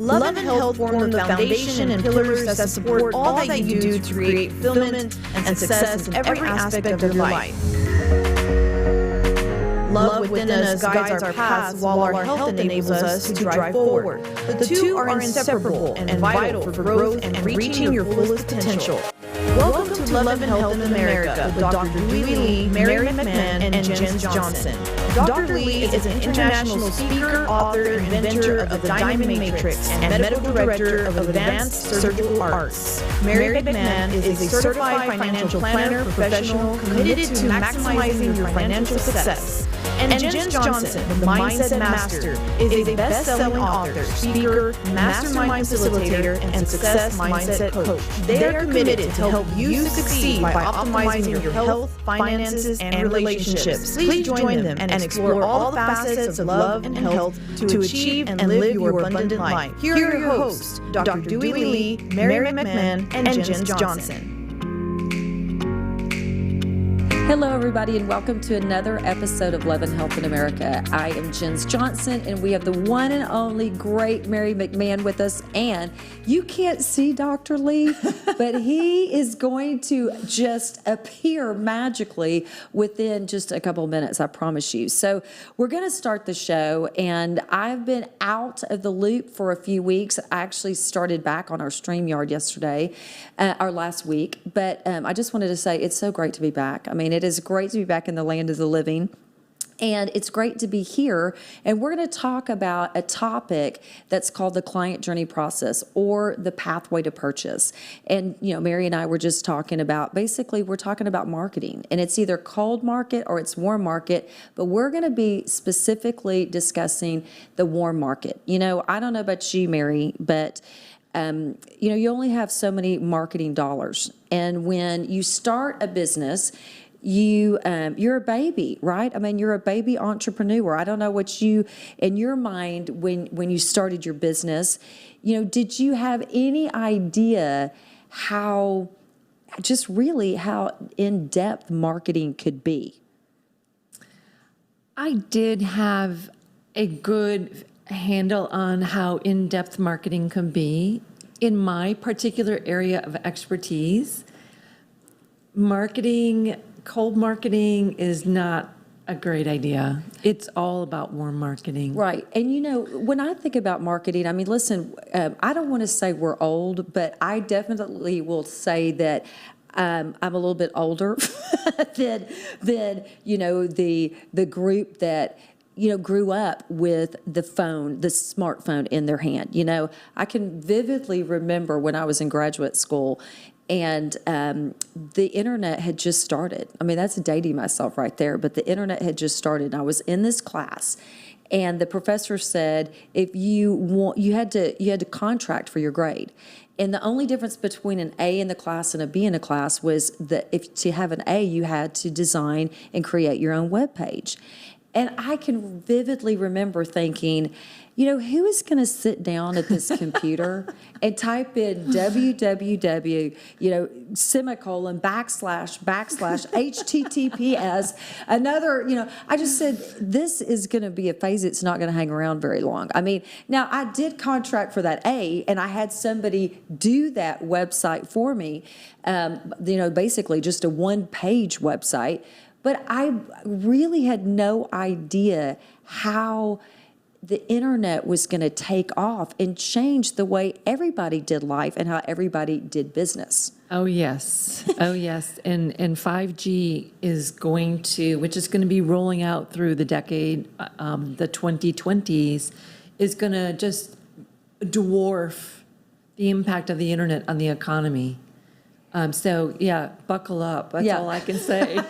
Love and health form the foundation and pillars that support all that you do to create fulfillment and success in every aspect of your life. Love within us guides our paths, while our health enables us to drive forward. The two are inseparable and vital for growth and reaching your fullest potential. Welcome to Love and Health in America with Dr. Doohi Lee, Mary McMahon, and Jen Johnson. Dr. Lee is an international speaker, author, inventor of the Diamond Matrix, and medical director of Advanced Surgical Arts. Mary McMahon is a certified financial planner professional committed to maximizing your financial success. And Jen Johnson, the Mindset Master, is a best-selling author, speaker, mastermind facilitator, and success mindset coach. They are committed to help you succeed by optimizing your health, finances, and relationships. Please join them and explore all the facets of love and health to achieve and live your abundant life. Here are your hosts, Dr. Doohi Lee, Mary McMahon, and Jen Johnson. Hello, everybody, and welcome to another episode of Love and Health in America. I am Jen Johnson, and we have the one and only great Mary McMahon with us. And you can't see Dr. Lee, but he is going to just appear magically within just a couple of minutes, I promise you. So we're going to start the show, and I've been out of the loop for a few weeks. I actually started back on our StreamYard yesterday, or last week, but I just wanted to say it's so great to be back. I mean, it is great to be back in the land of the living. And it's great to be here. And we're going to talk about a topic that's called the client journey process, or the pathway to purchase. And, you know, Mary and I were just talking about, basically, we're talking about marketing. And it's either cold market or it's warm market. But we're going to be specifically discussing the warm market. You know, I don't know about you, Mary, but you know, you only have so many marketing dollars. And when you start a business, you're a baby, right? I mean, you're a baby entrepreneur. I don't know what you, in your mind, when you started your business, you know, did you have any idea how in-depth marketing could be? I did have a good handle on how in-depth marketing can be. In my particular area of expertise, cold marketing is not a great idea. It's all about warm marketing. Right. And, you know, when I think about marketing, I mean, listen, I don't want to say we're old, but I definitely will say that I'm a little bit older than you know, the group that, you know, grew up with the smartphone in their hand. You know, I can vividly remember when I was in graduate school and the internet had just started. I mean, that's dating myself right there, but the internet had just started. And I was in this class, and the professor said, if you had to contract for your grade. And the only difference between an A in the class and a B in the class was that if to have an A, you had to design and create your own web page. And I can vividly remember thinking, you know, who is going to sit down at this computer and type in www, you know, semicolon, backslash, HTTPS, another, you know, I just said, this is going to be a phase that's not going to hang around very long. I mean, now I did contract for that A, and I had somebody do that website for me, you know, basically just a one-page website. But I really had no idea how the internet was going to take off and change the way everybody did life and how everybody did business. Oh, yes. Oh, yes. And 5G is going to, which is going to be rolling out through the decade, the 2020s, is going to just dwarf the impact of the internet on the economy. So, yeah, buckle up. That's all I can say.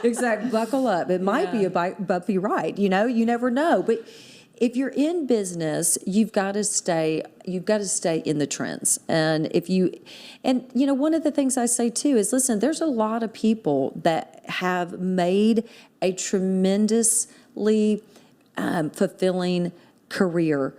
Exactly. Buckle up. It might be a bumpy ride. You know, you never know. But if you're in business, you've got to stay in the trends. And you know, one of the things I say too is, listen, there's a lot of people that have made a tremendously fulfilling career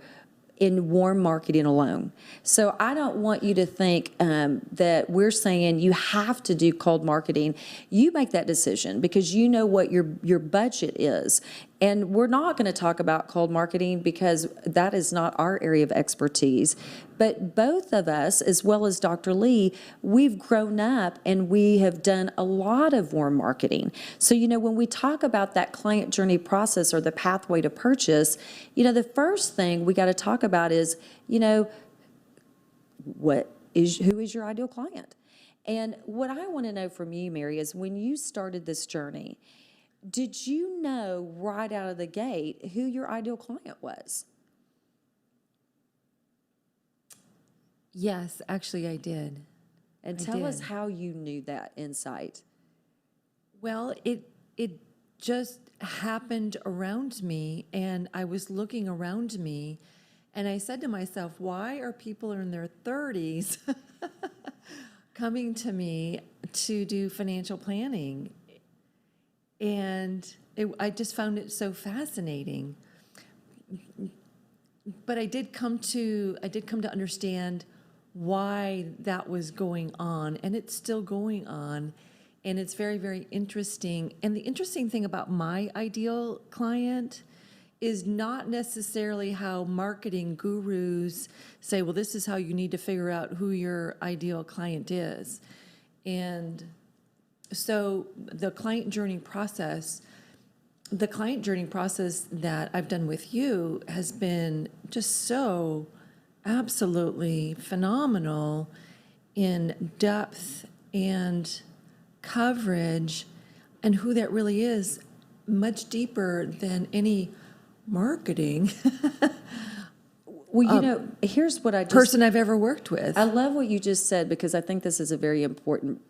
in warm marketing alone. So I don't want you to think that we're saying you have to do cold marketing. You make that decision because you know what your budget is. And we're not going to talk about cold marketing because that is not our area of expertise. But both of us, as well as Dr. Lee, we've grown up and we have done a lot of warm marketing. So, when we talk about that client journey process or the pathway to purchase, the first thing we got to talk about is, who is your ideal client? And what I want to know from you, Mary, is when you started this journey, did you know right out of the gate who your ideal client was? Yes, actually I did. And tell us how you knew that insight. Well, it just happened around me, and I was looking around me, and I said to myself, why are people in their 30s coming to me to do financial planning? And I just found it so fascinating. But I did come to understand why that was going on, and it's still going on, and it's very, very interesting. And the interesting thing about my ideal client is not necessarily how marketing gurus say, well, this is how you need to figure out who your ideal client is. And so the client journey process that I've done with you has been just so absolutely phenomenal in depth and coverage, and who that really is, much deeper than any marketing Well, here's what person I've ever worked with. I love what you just said, because I think this is a very important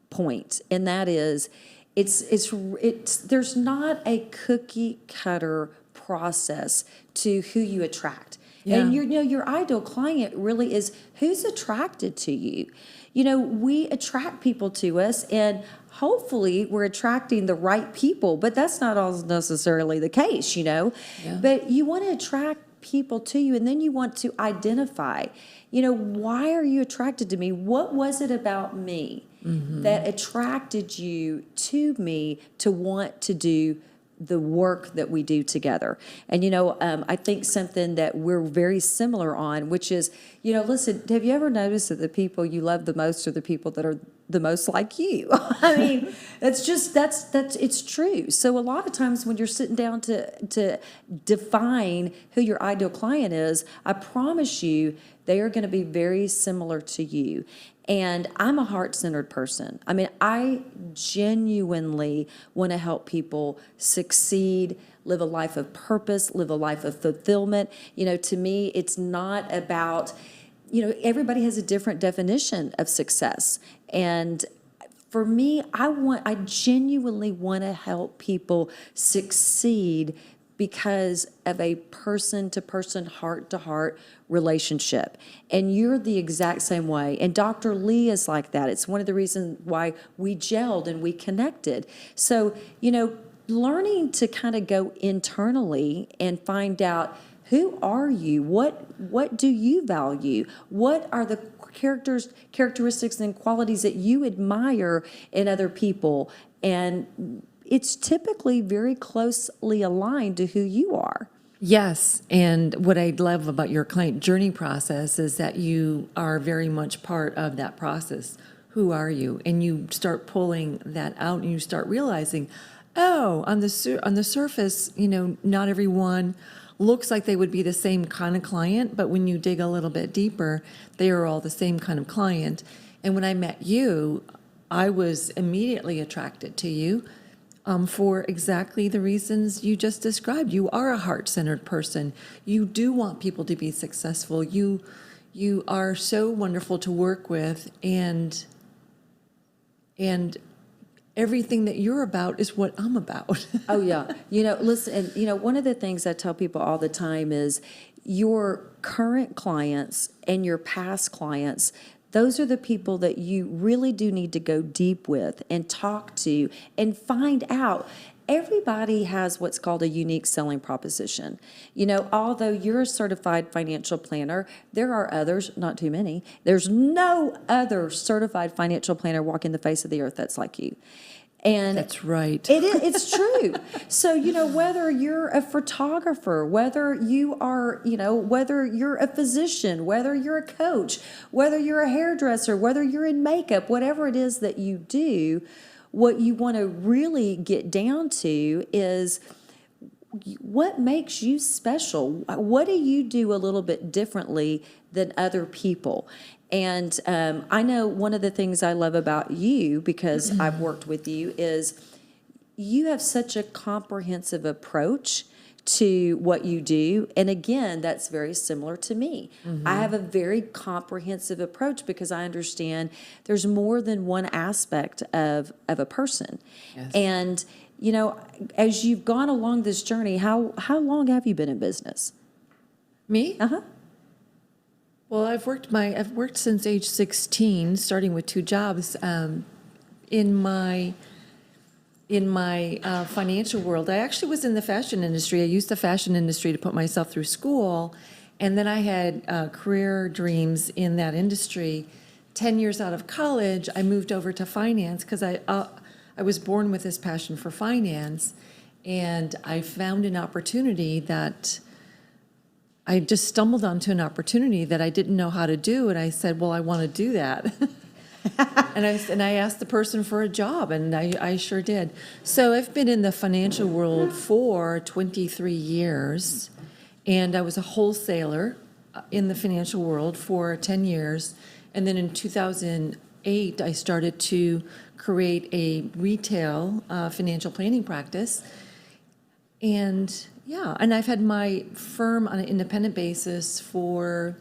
point, and that is, there's not a cookie cutter process to who you attract. Yeah. And your ideal client really is who's attracted to you. We attract people to us, and hopefully we're attracting the right people, but that's not always necessarily the case, Yeah. But you want to attract people to you, and then you want to identify, why are you attracted to me? What was it about me that attracted you to me to want to do the work that we do together? And, I think something that we're very similar on, which is, listen, have you ever noticed that the people you love the most are the people that are the most like you? I mean, it's true. So a lot of times when you're sitting down to define who your ideal client is, I promise you, they are going to be very similar to you. And I'm a heart-centered person. I mean, I genuinely want to help people succeed, live a life of purpose, live a life of fulfillment. To me, it's not about, everybody has a different definition of success. And for me, I genuinely want to help people succeed because of a person-to-person, heart-to-heart relationship. And you're the exact same way. And Dr. Lee is like that. It's one of the reasons why we gelled and we connected. So, learning to kind of go internally and find out, who are you? What do you value? What are the characteristics and qualities that you admire in other people? And it's typically very closely aligned to who you are. Yes, and what I love about your client journey process is that you are very much part of that process. Who are you? And you start pulling that out, and you start realizing, on the surface, not everyone looks like they would be the same kind of client, but when you dig a little bit deeper, they are all the same kind of client. And when I met you, I was immediately attracted to you. For exactly the reasons you just described. You are a heart-centered person. You do want people to be successful. You are so wonderful to work with, and everything that you're about is what I'm about. Oh, yeah. Listen, and, one of the things I tell people all the time is your current clients and your past clients, those are the people that you really do need to go deep with and talk to and find out. Everybody has what's called a unique selling proposition. Although you're a certified financial planner, there are others, not too many. There's no other certified financial planner walking the face of the earth that's like you. And that's right. It's true. So, whether you're a photographer, whether you are, whether you're a physician, whether you're a coach, whether you're a hairdresser, whether you're in makeup, whatever it is that you do, what you want to really get down to is what makes you special. What do you do a little bit differently than other people? And I know one of the things I love about you, because I've worked with you, is you have such a comprehensive approach to what you do. And again, that's very similar to me. I have a very comprehensive approach because I understand there's more than one aspect of a person. Yes. And, as you've gone along this journey, how long have you been in business? Me? Uh-huh. Well, I've worked since age 16, starting with 2 jobs. In my financial world, I actually was in the fashion industry. I used the fashion industry to put myself through school, and then I had career dreams in that industry. 10 years out of college, I moved over to finance because I was born with this passion for finance, and I found an opportunity that I just stumbled onto an opportunity that I didn't know how to do, and I said, well, I want to do that. and I asked the person for a job, and I sure did. So I've been in the financial world for 23 years, and I was a wholesaler in the financial world for 10 years. And then in 2008, I started to create a retail financial planning practice. And and I've had my firm on an independent basis for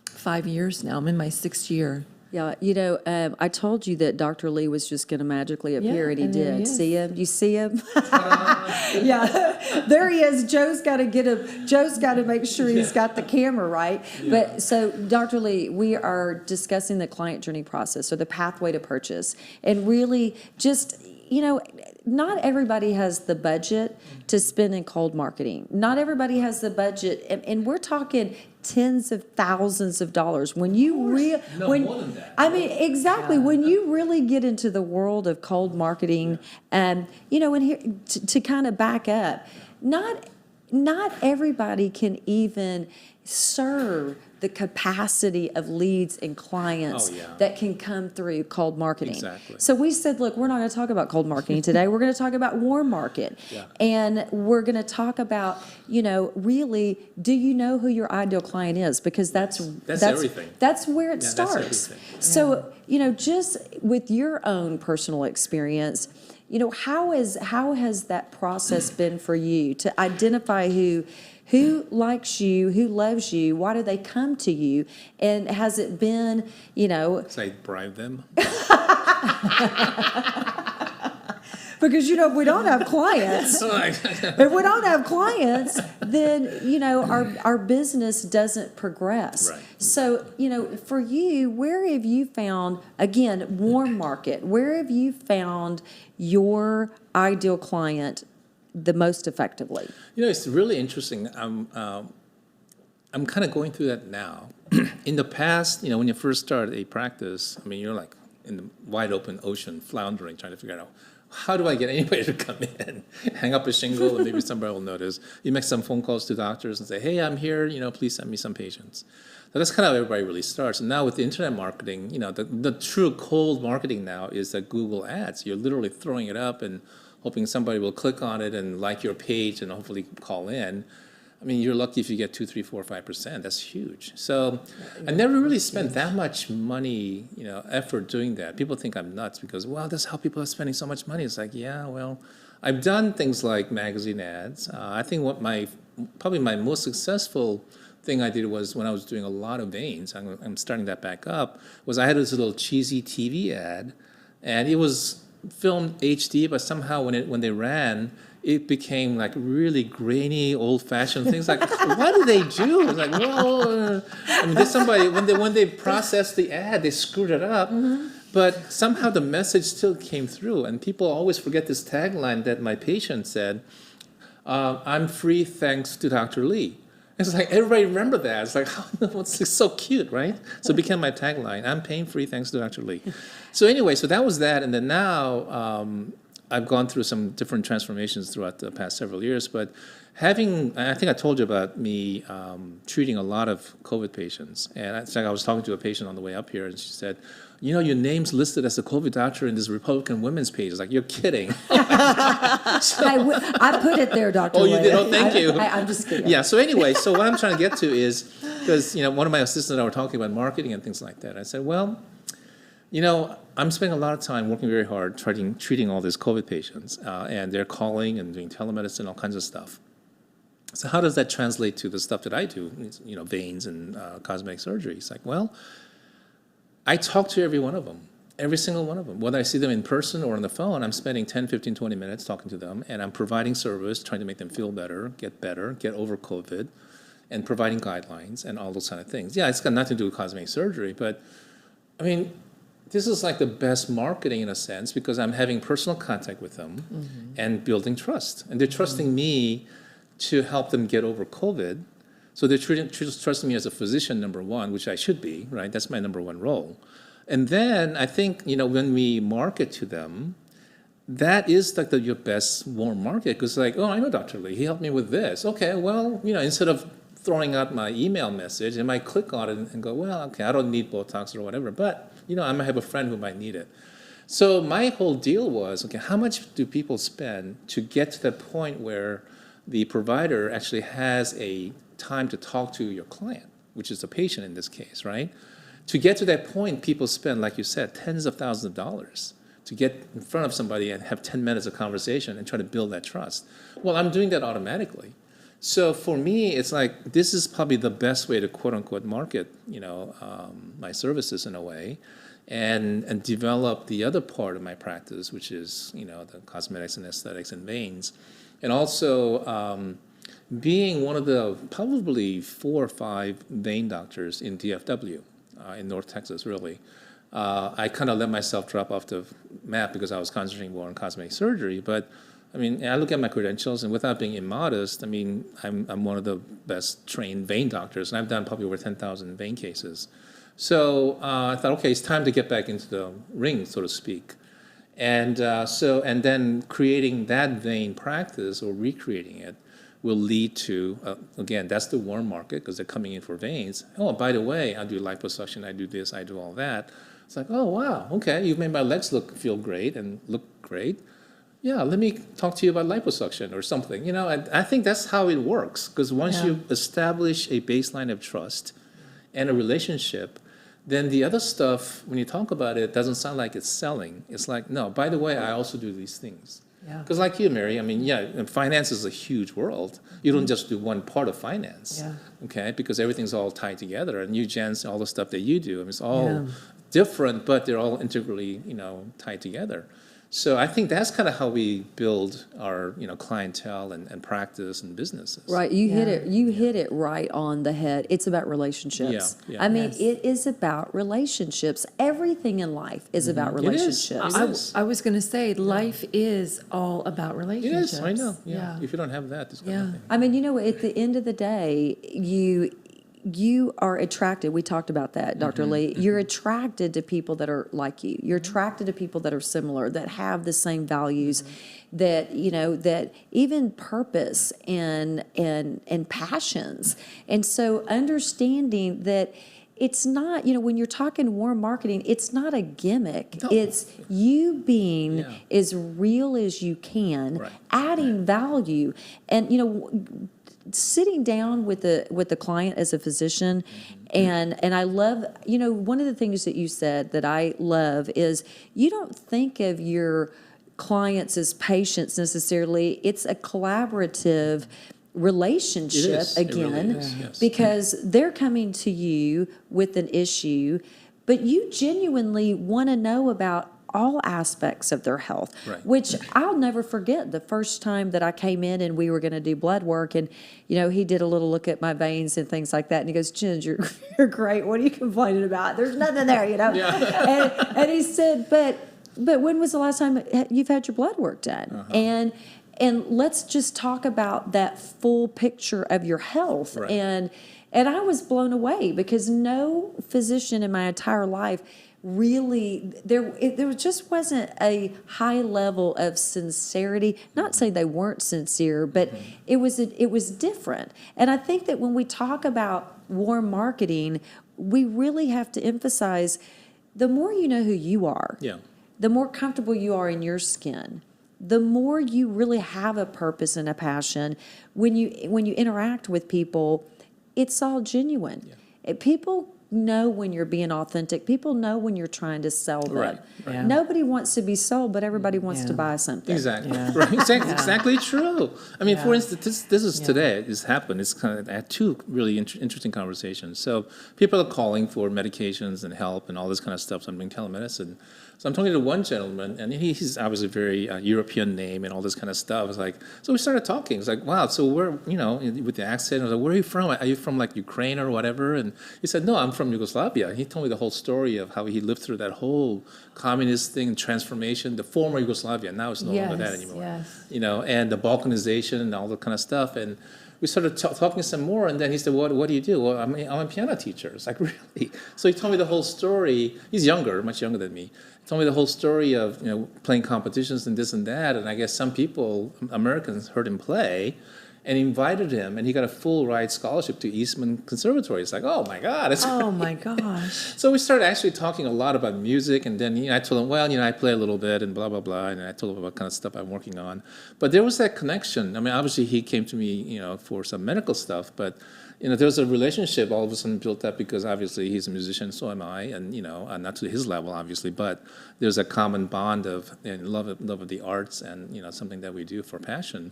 5 years now. I'm in my 6th year. Yeah, I told you that Dr. Lee was just going to magically appear, and he and there did. he is. See him? You see him? Yeah, there he is. Joe's got to make sure he's got the camera right. But so, Dr. Lee, we are discussing the client journey process, or the pathway to purchase, and really just, not everybody has the budget to spend in cold marketing. Not everybody has the budget, and we're talking tens of thousands of dollars. When you more than that. I mean, exactly. When you really get into the world of cold marketing, and here to kind of back up, not everybody can even serve the capacity of leads and clients that can come through cold marketing. Exactly. So we said, look, we're not going to talk about cold marketing today. We're going to talk about warm market. And we're going to talk about, really, do you know who your ideal client is? Because that's everything. That's where it That's starts. everything. So, just with your own personal experience, how has that process been for you to identify who likes you, who loves you, why do they come to you, and has it been, So I bribe them. because if we don't have clients, then our business doesn't progress. Right. So for you, where have you found, again, warm market? Where have you found your ideal client the most effectively? It's really interesting. I'm kind of going through that now. In the past, when you first start a practice, you're like in the wide open ocean, floundering, trying to figure out, how do I get anybody to come in? Hang up a shingle, and maybe somebody will notice. You make some phone calls to doctors and say, hey, I'm here, please send me some patients. So that's kind of how everybody really starts. And now with the internet marketing, the true cold marketing now is the Google ads. You're literally throwing it up and hoping somebody will click on it and like your page and hopefully call in. You're lucky if you get 2, 3, 4, 5%. That's huge. So I never really spent that much money, effort doing that. People think I'm nuts because, that's how people are spending so much money. It's like, I've done things like magazine ads. I think probably my most successful thing I did was when I was doing a lot of veins. I'm starting that back up. Was I had this little cheesy TV ad, and it was filmed HD, but somehow when they ran, it became like really grainy, old-fashioned things. Like, what do they do? It's like, there's somebody when they processed the ad, they screwed it up. But somehow the message still came through, and people always forget this tagline that my patient said, "I'm free thanks to Dr. Lee." It's like everybody remember that. It's like, it's so cute, right? So it became my tagline. I'm pain free thanks to Dr. Lee. So anyway, so that was that, and then now I've gone through some different transformations throughout the past several years, but I think I told you about me treating a lot of COVID patients. And it's like I was talking to a patient on the way up here, and she said, your name's listed as a COVID doctor in this Republican women's page. It's like, you're kidding. I put it there, Dr. Oh, you did? Oh, thank you. I'm just kidding. Yeah, so anyway, so what I'm trying to get to is, because, one of my assistants and I were talking about marketing and things like that. I said, well, I'm spending a lot of time working very hard treating all these COVID patients, and they're calling and doing telemedicine, all kinds of stuff. So how does that translate to the stuff that I do, veins and cosmetic surgery? It's like, well, I talk to every one of them, every single one of them. Whether I see them in person or on the phone, I'm spending 10, 15, 20 minutes talking to them, and I'm providing service, trying to make them feel better, get over COVID, and providing guidelines and all those kind of things. Yeah, it's got nothing to do with cosmetic surgery, but, this is like the best marketing in a sense, because I'm having personal contact with them and building trust. And they're trusting me to help them get over COVID. So they're trusting me as a physician, number one, which I should be, right? That's my number one role. And then I think, when we market to them, that is like your best warm market, because like, oh, I know Dr. Lee, he helped me with this. Okay, well, instead of throwing out my email message, I might click on it and go, well, okay, I don't need Botox or whatever, but, I might have a friend who might need it. So my whole deal was, okay, how much do people spend to get to that point where the provider actually has a time to talk to your client, which is the patient in this case, right? To get to that point, people spend, like you said, tens of thousands of dollars to get in front of somebody and have 10 minutes of conversation and try to build that trust. Well, I'm doing that automatically. So for me, it's like, this is probably the best way to quote unquote market, my services in a way, and develop the other part of my practice, which is, the cosmetics and aesthetics and veins. And also being one of the probably 4 or 5 vein doctors in DFW, in North Texas, really. I kind of let myself drop off the map because I was concentrating more on cosmetic surgery, but I look at my credentials, and without being immodest, I'm one of the best trained vein doctors, and I've done probably over 10,000 vein cases. So I thought, okay, it's time to get back into the ring, so to speak. And then creating that vein practice or recreating it will lead to, again, that's the warm market, because they're coming in for veins. Oh, by the way, I do liposuction, I do this, I do all that. It's like, oh, wow, okay, you've made my legs feel great and look great. Yeah, let me talk to you about liposuction or something. I think that's how it works, because once you establish a baseline of trust and a relationship, then the other stuff, when you talk about it, doesn't sound like it's selling. It's like, no, by the way, I also do these things. Because like you, Mary, finance is a huge world. You don't just do one part of finance, okay? Because everything's all tied together. And you, Jens, all the stuff that you do, it's all different, but they're all integrally, tied together. So I think that's kind of how we build our, clientele and practice and businesses. Right, you hit it. You hit it right on the head. It's about relationships. It is about relationships. Everything in life is about relationships. I was going to say, life is all about relationships. It is. I know. Yeah. If you don't have that, it's got nothing. At the end of the day, you are attracted. We talked about that, Dr. Lee. You're attracted to people that are like you. You're attracted to people that are similar, that have the same values, that that even purpose and passions. And so understanding that it's not, when you're talking warm marketing, it's not a gimmick. No. It's you being as real as you can, adding value, and sitting down with the client as a physician, and I love, one of the things that you said that I love is you don't think of your clients as patients necessarily. It's a collaborative relationship again, because they're coming to you with an issue, but you genuinely want to know about all aspects of their health, which I'll never forget the first time that I came in and we were going to do blood work, and he did a little look at my veins and things like that, and he goes, "Jen, you're great. What are you complaining about? There's nothing there, and he said, but when was the last time you've had your blood work done? And let's just talk about that full picture of your health." And I was blown away, because no physician in my entire life really, there just wasn't a high level of sincerity. Not saying they weren't sincere, but it was different. And I think that when we talk about warm marketing, we really have to emphasize the more you know who you are, the more comfortable you are in your skin, the more you really have a purpose and a passion. When you interact with people, it's all genuine. People know when you're being authentic. People know when you're trying to sell them. Right. Yeah. Nobody wants to be sold, but everybody wants to buy something. Exactly. Right. Exactly true. I mean, for instance, this is today. This happened. It's kind of, I had two really interesting conversations. So people are calling for medications and help and all this kind of stuff. So I'm doing telemedicine. So I'm talking to one gentleman, and he's obviously very European name and all this kind of stuff. It's like, so we started talking. It's like, wow, so where, with the accent, I was like, where are you from? Are you from like Ukraine or whatever? And he said, no, I'm from Yugoslavia. He told me the whole story of how he lived through that whole communist thing, transformation, the former Yugoslavia. Now it's no longer that anymore. And the Balkanization and all that kind of stuff. And we started talking some more, and then he said, what do you do? Well, I'm a piano teacher. It's like, really? So he told me the whole story. He's younger, much younger than me. He told me the whole story of playing competitions and this and that, and I guess some people, Americans, heard him play and invited him, and he got a full ride scholarship to Eastman Conservatory. It's like, oh my God. Oh my gosh. So we started actually talking a lot about music, and then I told him, well, I play a little bit and blah, blah, blah, and I told him what kind of stuff I'm working on. But there was that connection. I mean, obviously he came to me, for some medical stuff, but there was a relationship all of a sudden built up because obviously he's a musician, so am I, and not to his level obviously, but there's a common bond of love of the arts and something that we do for passion.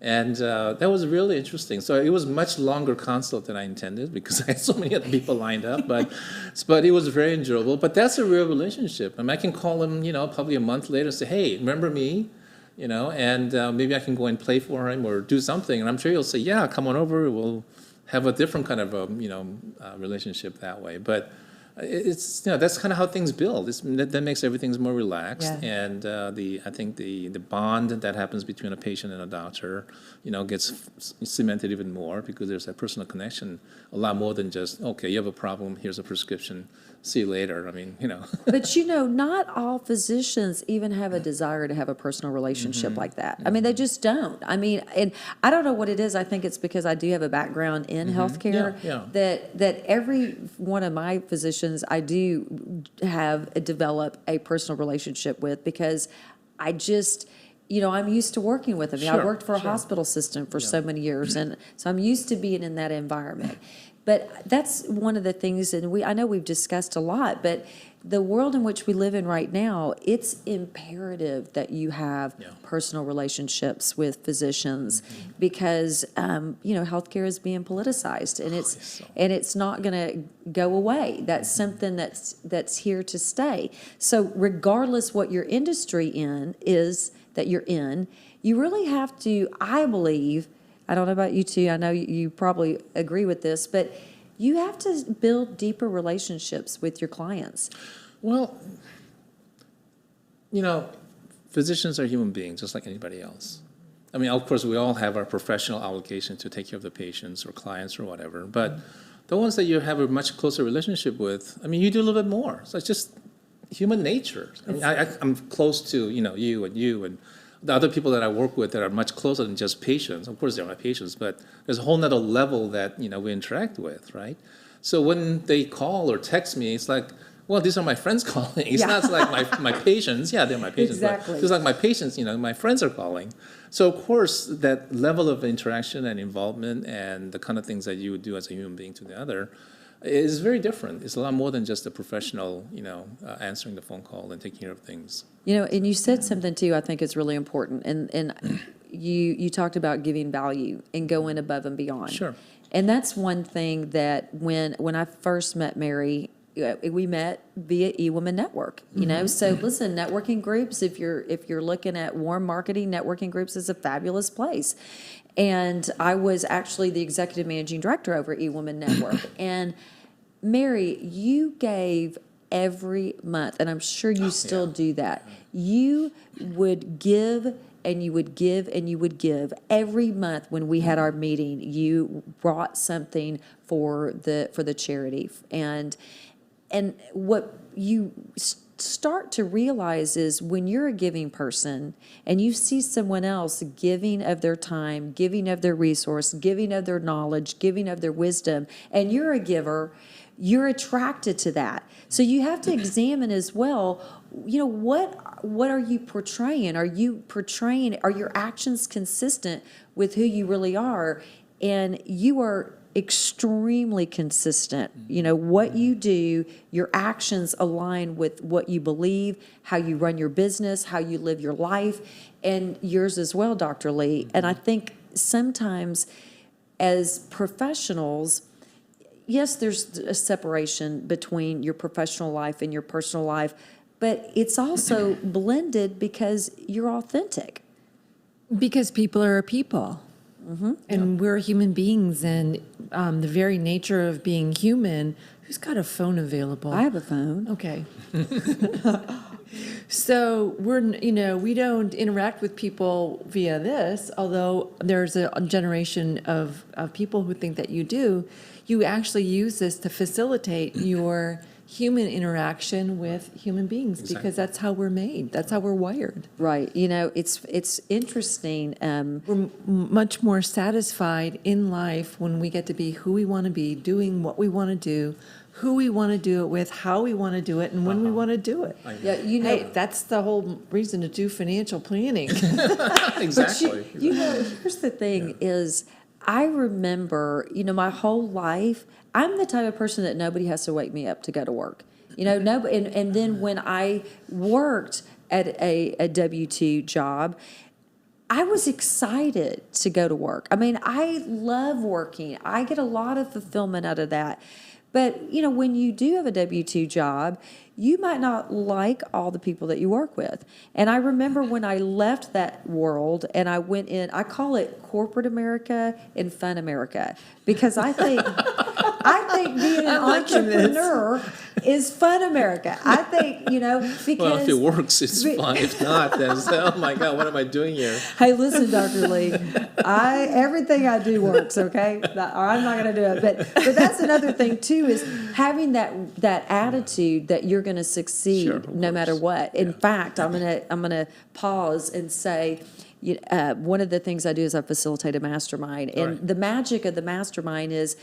And that was really interesting. So it was much longer consult than I intended because I had so many other people lined up. But it was very enjoyable. But that's a real relationship. I mean, I can call him, probably a month later and say, hey, remember me? And maybe I can go and play for him or do something. And I'm sure he'll say, yeah, come on over. We'll have a different kind of relationship that way. But it's that's kind of how things build. That makes everything more relaxed, and I think the bond that happens between a patient and a doctor, gets cemented even more because there's that personal connection a lot more than just you have a problem, here's a prescription, see you later. I mean, But not all physicians even have a desire to have a personal relationship like that. I mean, they just don't. I mean, and I don't know what it is. I think it's because I do have a background in healthcare that every one of my physicians I do have develop a personal relationship with because I just I'm used to working with them. I worked for a hospital system for so many years, and so I'm used to being in that environment. But that's one of the things, and I know we've discussed a lot, but the world in which we live in right now, it's imperative that you have personal relationships with physicians because healthcare is being politicized, and it's not going to go away. That's something that's here to stay. So regardless what your industry that you're in, you really have to, I believe. I don't know about you two. I know you probably agree with this, but you have to build deeper relationships with your clients. Well, physicians are human beings just like anybody else. I mean, of course, we all have our professional obligation to take care of the patients or clients or whatever, but the ones that you have a much closer relationship with, I mean, you do a little bit more. So it's just human nature. I mean, I'm close to, you and the other people that I work with that are much closer than just patients. Of course, they're my patients, but there's a whole nother level that, we interact with, right? So when they call or text me, it's like, well, these are my friends calling. It's not like my patients. Yeah, they're my patients. Exactly. But it's like my patients, my friends are calling. So, of course, that level of interaction and involvement and the kind of things that you would do as a human being to the other is very different. It's a lot more than just a professional, answering the phone call and taking care of things. And you said something too I think is really important, and you talked about giving value and going above and beyond. Sure. And that's one thing that when I first met Mary, we met via eWomen Network. So listen, networking groups. If you're looking at warm marketing, networking groups is a fabulous place. And I was actually the executive managing director over eWomen Network. And Mary, you gave every month, and I'm sure you still do that. You would give and you would give and you would give. Every month when we had our meeting, you brought something for the charity. And and what you start to realize is when you're a giving person and you see someone else giving of their time, giving of their resource, giving of their knowledge, giving of their wisdom, and you're a giver, you're attracted to that. So you have to examine as well, what are you portraying? Are your actions consistent with who you really are? And you are extremely consistent. What you do, your actions align with what you believe, how you run your business, how you live your life, and yours as well, Dr. Lee. And I think sometimes as professionals, yes, there's a separation between your professional life and your personal life, but it's also blended because you're authentic. Because people are people. And we're human beings, and the very nature of being human. Who's got a phone available? I have a phone. Okay. So we don't interact with people via this, although there's a generation of people who think that you do. You actually use this to facilitate your human interaction with human beings, because that's how we're made. That's how we're wired. Right. It's interesting. We're much more satisfied in life when we get to be who we want to be, doing what we want to do, who we want to do it with, how we want to do it, and when we want to do it. Yeah, Hey, that's the whole reason to do financial planning. Exactly. Here's the thing is, I remember, my whole life, I'm the type of person that nobody has to wake me up to go to work. And then when I worked at a W-2 job, I was excited to go to work. I mean, I love working. I get a lot of fulfillment out of that. But, when you do have a W-2 job, you might not like all the people that you work with. And I remember when I left that world and I went in, I call it corporate America and fun America, because I think being an entrepreneur is fun America. I think, because... Well, if it works, it's fine. If not, then it's, oh my God, what am I doing here? Hey, listen, Dr. Lee, everything I do works, okay? Or I'm not going to do it. But that's another thing, too, is having that attitude that you're going to succeed no matter what. In fact, I'm gonna pause and say, one of the things I do is I facilitate a mastermind, and the magic of the mastermind is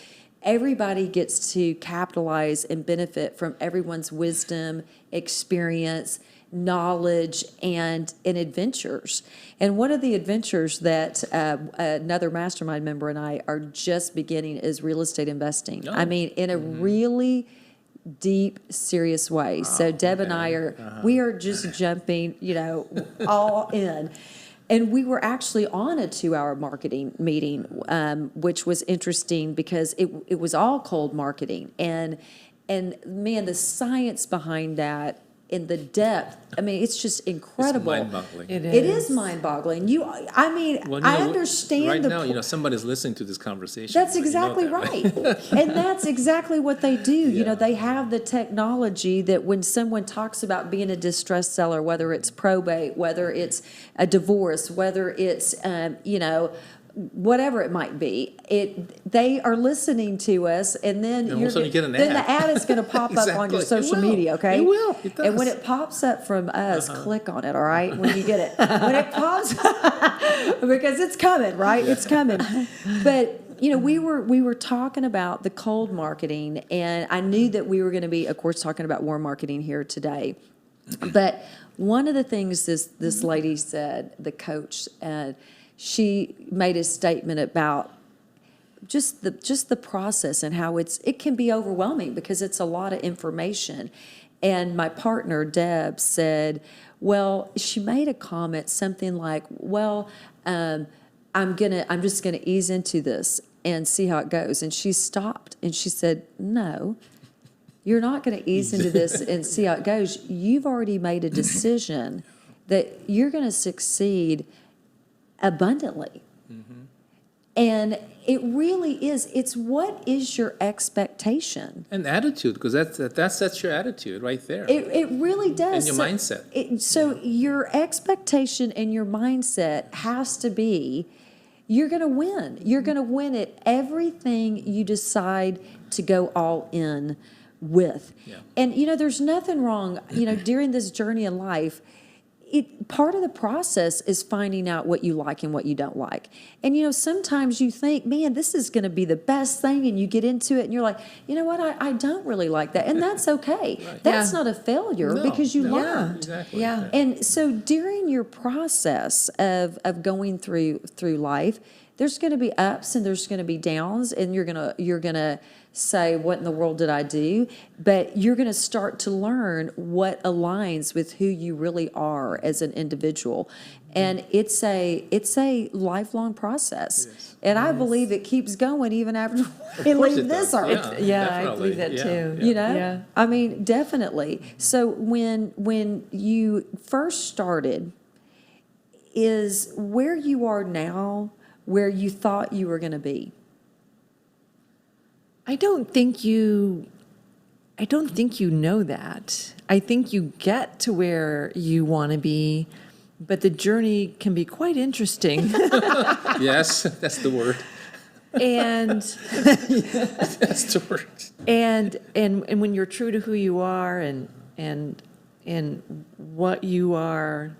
everybody gets to capitalize and benefit from everyone's wisdom, experience, knowledge, and adventures. And one of the adventures that another mastermind member and I are just beginning is real estate investing. I mean, in a really deep, serious way. So Deb and I we are just jumping, all in. And we were actually on a 2-hour marketing meeting, which was interesting because it was all cold marketing. And man, the science behind that and the depth, I mean, it's just incredible. It's mind-boggling. It It is mind-boggling. I understand. Right now, somebody's listening to this conversation. That's so exactly right. And that's exactly what they do. They have the technology that when someone talks about being a distressed seller, whether it's probate, whether it's a divorce, whether it's, whatever it might be, they are listening to us, and then all of a sudden you get an then ad. the ad is going to pop up on your Exactly. social It will. media, okay? It will. It does. And when it pops up from us, click on it, all right? When you get it. When it pops because it's coming, right? It's coming. But we were talking about the cold marketing, and I knew that we were going to be, of course, talking about warm marketing here today. But one of the things this lady said, the coach, she made a statement about just the process and how it can be overwhelming because it's a lot of information. And my partner Deb said, well, she made a comment something like, well, I'm just gonna ease into this and see how it goes. And she stopped and she said, no, you're not going to ease into this and see how it goes. You've already made a decision that you're going to succeed abundantly. And it really is. It's what is your expectation? And attitude, because that's your attitude right there. It really does. And your mindset. So your expectation and your mindset has to be, you're going to win. You're going to win at everything you decide to go all in with. Yeah. And, there's nothing wrong, during this journey in life. Part of the process is finding out what you like and what you don't like. And, sometimes you think, man, this is going to be the best thing. And you get into it and you're like, you know what? I don't really like that. And that's okay. Right. That's not a failure because you learned. Exactly. Yeah. And so during your process of going through life, there's going to be ups and there's going to be downs, and you're going to say, what in the world did I do? But you're going to start to learn what aligns with who you really are as an individual. And it's a lifelong process. And I believe it keeps going even after we leave this earth. I believe that too. Yeah. I mean, definitely. So when you first started, is where you are now where you thought you were going to be? I don't think you know that. I think you get to where you want to be, but the journey can be quite interesting. Yes, that's the word. And That's the word. and when you're true to who you are and what you are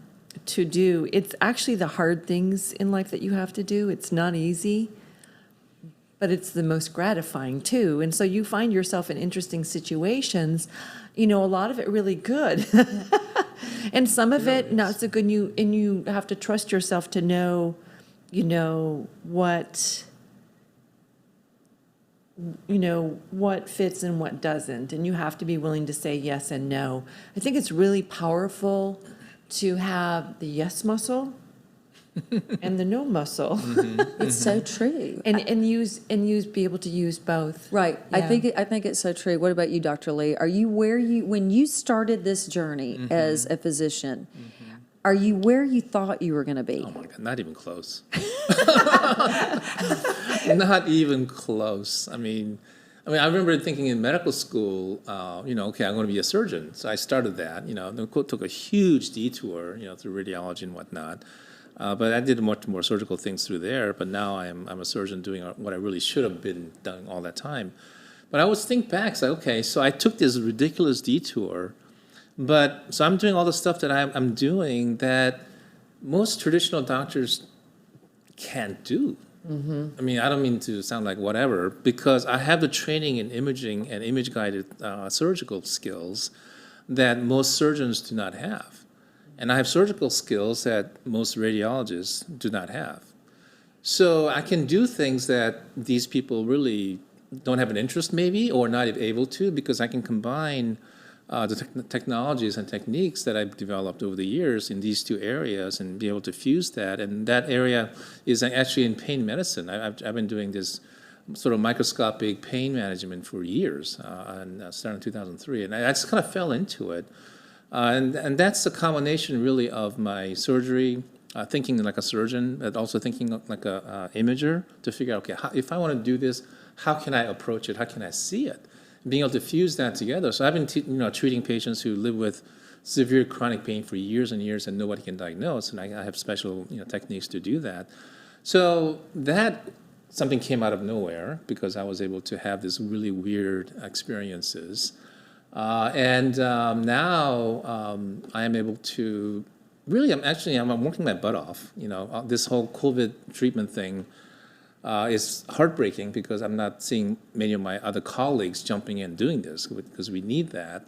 to do, it's actually the hard things in life that you have to do. It's not easy, but it's the most gratifying too. And so you find yourself in interesting situations, a lot of it really good. And some of it not so good. And you have to trust yourself to know, what fits and what doesn't. And you have to be willing to say yes and no. I think it's really powerful to have the yes muscle and the no muscle. It's so true. and be able to use both. Right. Yeah. I think it's so true. What about you, Dr. Lee? Are you when you started this journey as a physician, are you where you thought you were going to be? Oh my God, not even close. Not even close. I mean, I remember thinking in medical school, okay, I'm going to be a surgeon. So I started that, then took a huge detour, through radiology and whatnot. But I did much more surgical things through there. But now I'm a surgeon doing what I really should have been doing all that time. But I always think back, so I took this ridiculous detour. So I'm doing all the stuff that I'm doing that most traditional doctors can't do. I mean, I don't mean to sound like whatever, because I have the training in imaging and image-guided surgical skills that most surgeons do not have. And I have surgical skills that most radiologists do not have. So I can do things that these people really don't have an interest maybe, or not able to, because I can combine the technologies and techniques that I've developed over the years in these two areas and be able to fuse that. And that area is actually in pain medicine. I've been doing this sort of microscopic pain management for years, and started in 2003. And I just kind of fell into it. And that's a combination really of my surgery, thinking like a surgeon, but also thinking like a imager to figure out, okay, if I want to do this, how can I approach it? How can I see it? Being able to fuse that together. So I've been treating patients who live with severe chronic pain for years and years and nobody can diagnose, and I have special techniques to do that. So that something came out of nowhere because I was able to have these really weird experiences. And now I am able to really, I'm working my butt off. This whole COVID treatment thing is heartbreaking because I'm not seeing many of my other colleagues jumping in doing this because we need that.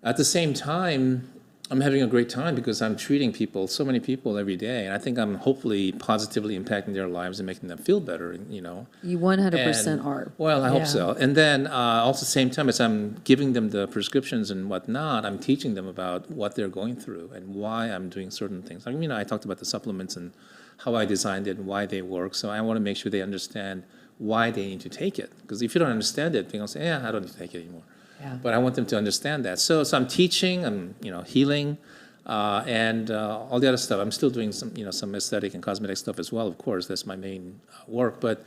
At the same time, I'm having a great time because I'm treating so many people every day, and I think I'm hopefully positively impacting their lives and making them feel better. You 100% are. Well, I hope so. And then also at the same time as I'm giving them the prescriptions and whatnot, I'm teaching them about what they're going through and why I'm doing certain things. I talked about the supplements and how I designed it and why they work. So I want to make sure they understand why they need to take it. Because if you don't understand it, they're going to say, I don't need to take it anymore. Yeah. But I want them to understand that. So I'm teaching, I'm healing, and all the other stuff. I'm still doing some aesthetic and cosmetic stuff as well, of course. That's my main work. But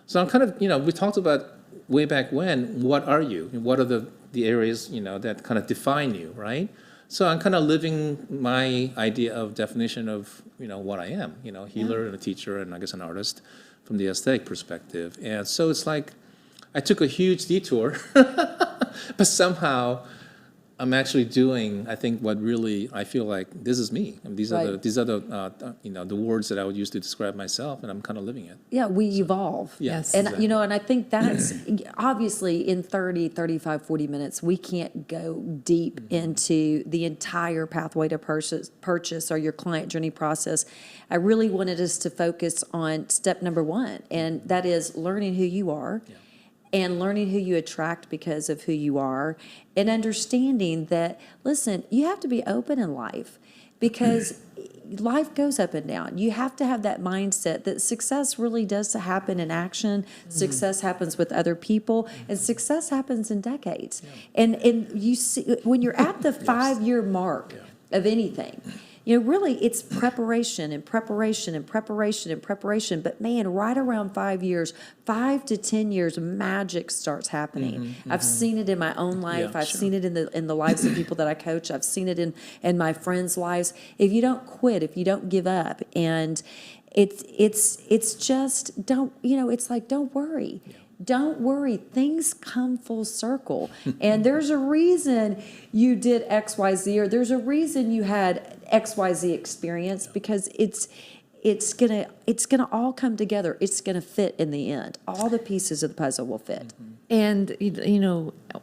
so I'm kind of, we talked about way back when, what are you? What are the areas, that kind of define you, right? So I'm kind of living my idea of definition of, what I am, healer and a teacher and I guess an artist from the aesthetic perspective. And so it's like I took a huge detour but somehow I'm actually doing, I think, what really I feel like this is me. And these are the words that I would use to describe myself, and I'm kind of living it. Yeah, we evolve. Yes, And, exactly. and I think that's obviously in 30, 35, 40 minutes, we can't go deep into the entire pathway to purchase or your client journey process. I really wanted us to focus on step number one, and that is learning who you are. And learning who you attract because of who you are, and understanding that, listen, you have to be open in life because life goes up and down. You have to have that mindset that success really does happen in action. Success happens with other people, and success happens in decades. And you see, when you're at the 5-year mark of anything, really it's preparation and preparation and preparation and preparation. But man, right around 5 years, 5 to 10 years, magic starts happening. I've seen it in my own life. Yeah, I've sure. seen it in the lives of people that I coach. I've seen it in my friends' lives. If you don't quit, if you don't give up, and it's just don't, it's like, don't worry. Don't worry, things come full circle. And there's a reason you did XYZ, or there's a reason you had XYZ experience, because it's gonna all come together. It's gonna fit in the end. All the pieces of the puzzle will fit. And,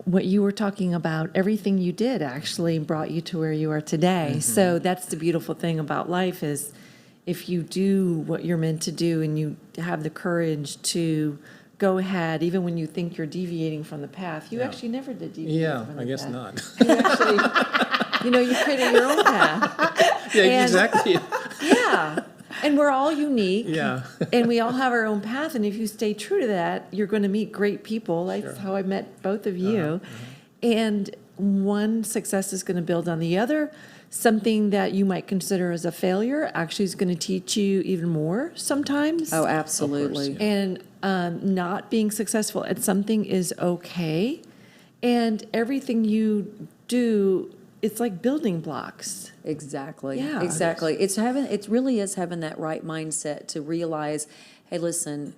what you were talking about, everything you did actually brought you to where you are today. So that's the beautiful thing about life is if you do what you're meant to do and you have the courage to go ahead, even when you think you're deviating from the path, you actually never did deviate from the path. I guess not. You actually, you created your own path. Yeah, And- exactly. Yeah. And we're all unique. Yeah. And we all have our own path. And if you stay true to that, you're going to meet great people. That's how I met both of you. And one success is going to build on the other. Something that you might consider as a failure actually is going to teach you even more sometimes. Oh, absolutely. Of course, And not being successful at something is okay. And everything you do, it's like building blocks. Exactly. Yeah. Exactly. It really is having that right mindset to realize, hey, listen,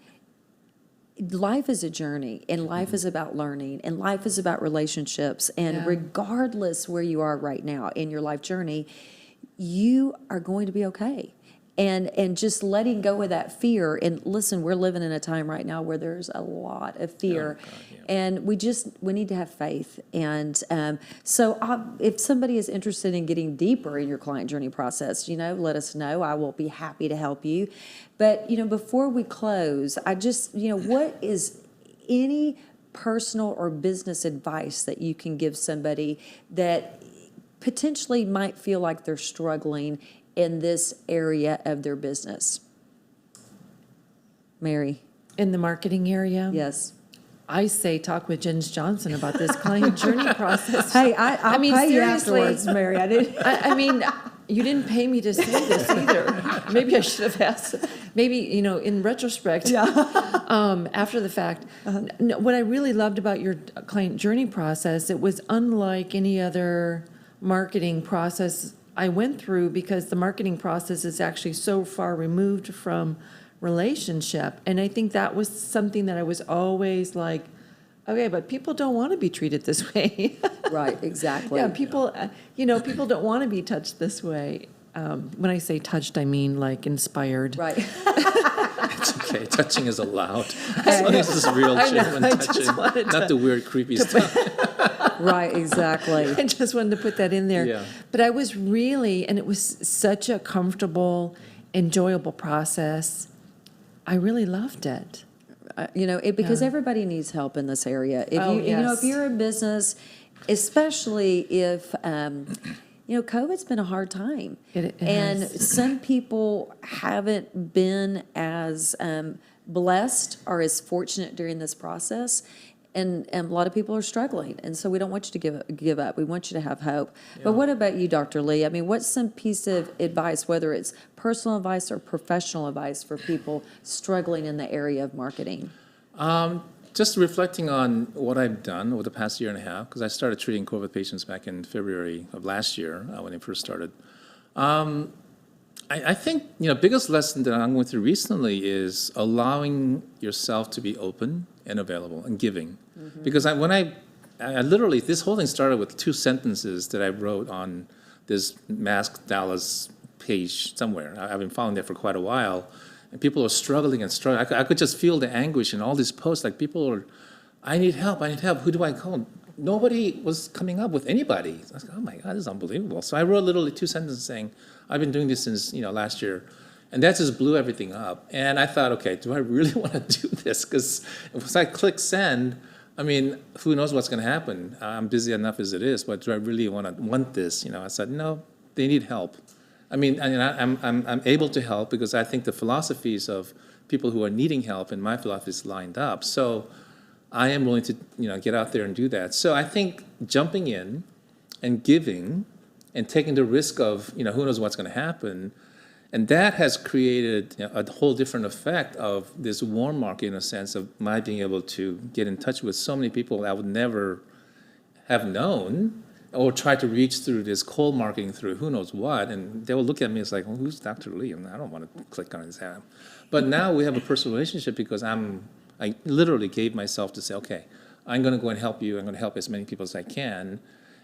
life is a journey, and life is about learning, and life is about relationships. And regardless where you are right now in your life journey, you are going to be okay. And just letting go of that fear. And listen, we're living in a time right now where there's a lot of fear. And we need to have faith. And so if somebody is interested in getting deeper in your client journey process, let us know. I will be happy to help you. But, before we close, I just, what is any personal or business advice that you can give somebody that potentially might feel like they're struggling in this area of their business? Mary? In the marketing area? Yes. I say talk with Jens Johnson about this client journey process. Hey, I'll mean, pay you seriously. afterwards, Mary. I did. I mean, you didn't pay me to say this either. Maybe I should have asked. Maybe, in retrospect, after the fact. No, what I really loved about your client journey process, it was unlike any other marketing process I went through, because the marketing process is actually so far removed from relationship. And I think that was something that I was always like, okay, but people don't want to be treated this way. Right, exactly. Yeah, people, people don't want to be touched this way. When I say touched, I mean like inspired. Right. It's okay. Touching is allowed. As long as it's real, genuine I just touching, wanted not the weird, creepy stuff. Right, exactly. I just wanted to put that in there. Yeah. But I was really, and it was such a comfortable, enjoyable process. I really loved it. Because everybody needs help in this area. If yes. if you're in business, especially if COVID's been a hard time, It and has. some people haven't been as blessed or as fortunate during this process. And a lot of people are struggling, and so we don't want you to give up. We want you to have hope. But what about you, Dr. Lee? I mean, what's some piece of advice, whether it's personal advice or professional advice, for people struggling in the area of marketing? Just reflecting on what I've done over the past year and a half, because I started treating COVID patients back in February of last year when I first started. I think, biggest lesson that I'm going through recently is allowing yourself to be open and available and giving. Because when I I literally, this whole thing started with 2 sentences that I wrote on this Mask Dallas page somewhere. I've been following that for quite a while, and people are struggling and struggling. I could just feel the anguish in all these posts. Like, people are, I need help. Who do I call? Nobody was coming up with anybody. I was like, oh my God, this is unbelievable. So I wrote literally 2 sentences saying, I've been doing this since last year. And that just blew everything up. And I thought, okay, do I really want to do this? Because if I click send, I mean, who knows what's going to happen? I'm busy enough as it is, but do I really want this? I said, no, they need help. I mean, I'm able to help because I think the philosophies of people who are needing help and my philosophies lined up. So I am willing to get out there and do that. So I think jumping in and giving and taking the risk of who knows what's going to happen. And that has created a whole different effect of this warm market, in a sense of my being able to get in touch with so many people I would never have known, or try to reach through this cold marketing through who knows what. And they will look at me as like, well, who's Dr. Lee? And I don't want to click on his app. But now we have a personal relationship because I literally gave myself to say, okay, I'm going to go and help you. I'm going to help as many people as I can.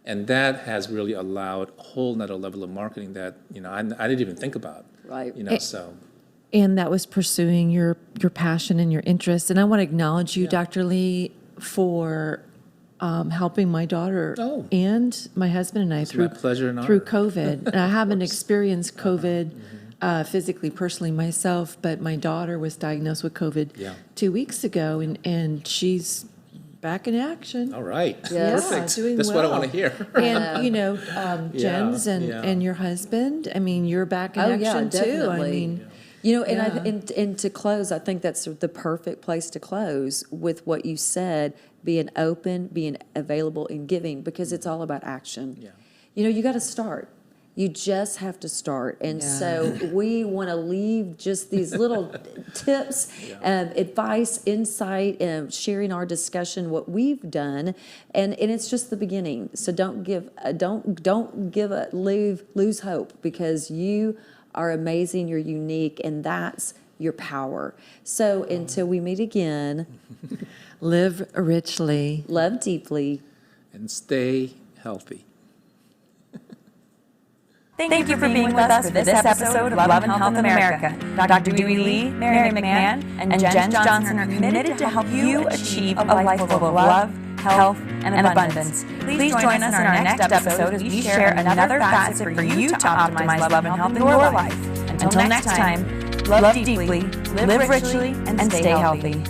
And that has really allowed a whole nother level of marketing that I didn't even think about. Right. So. And that was pursuing your passion and your interest. And I want to acknowledge you, Dr. Lee, for helping my daughter and my husband and I through my pleasure and through honor. COVID. And I haven't experienced COVID physically, personally myself, but my daughter was diagnosed with COVID 2 weeks ago, and she's back in action. All right. Yes. Perfect. Doing That's what I well. want to hear. And Jens and your husband, I mean, you're back in action too. I mean, and to close, I think that's the perfect place to close with what you said, being open, being available, and giving, because it's all about action. Yeah. You got to start. You just have to start. And so we want to leave just these little tips, advice, insight, sharing our discussion, what we've done. And it's just the beginning. So don't lose hope, because you are amazing, you're unique, and that's your power. So until we meet again, live richly, love deeply, And stay healthy. Thank you for being with us for this episode of Love and Health in America. Dr. Doohi Lee, Mary McMahon, and Jen Johnson are committed to help you achieve a life full of love, health, and abundance. Please join us in our next episode as we share another facet for you to optimize love and health in your life. Until next time, love deeply, live richly, and stay healthy.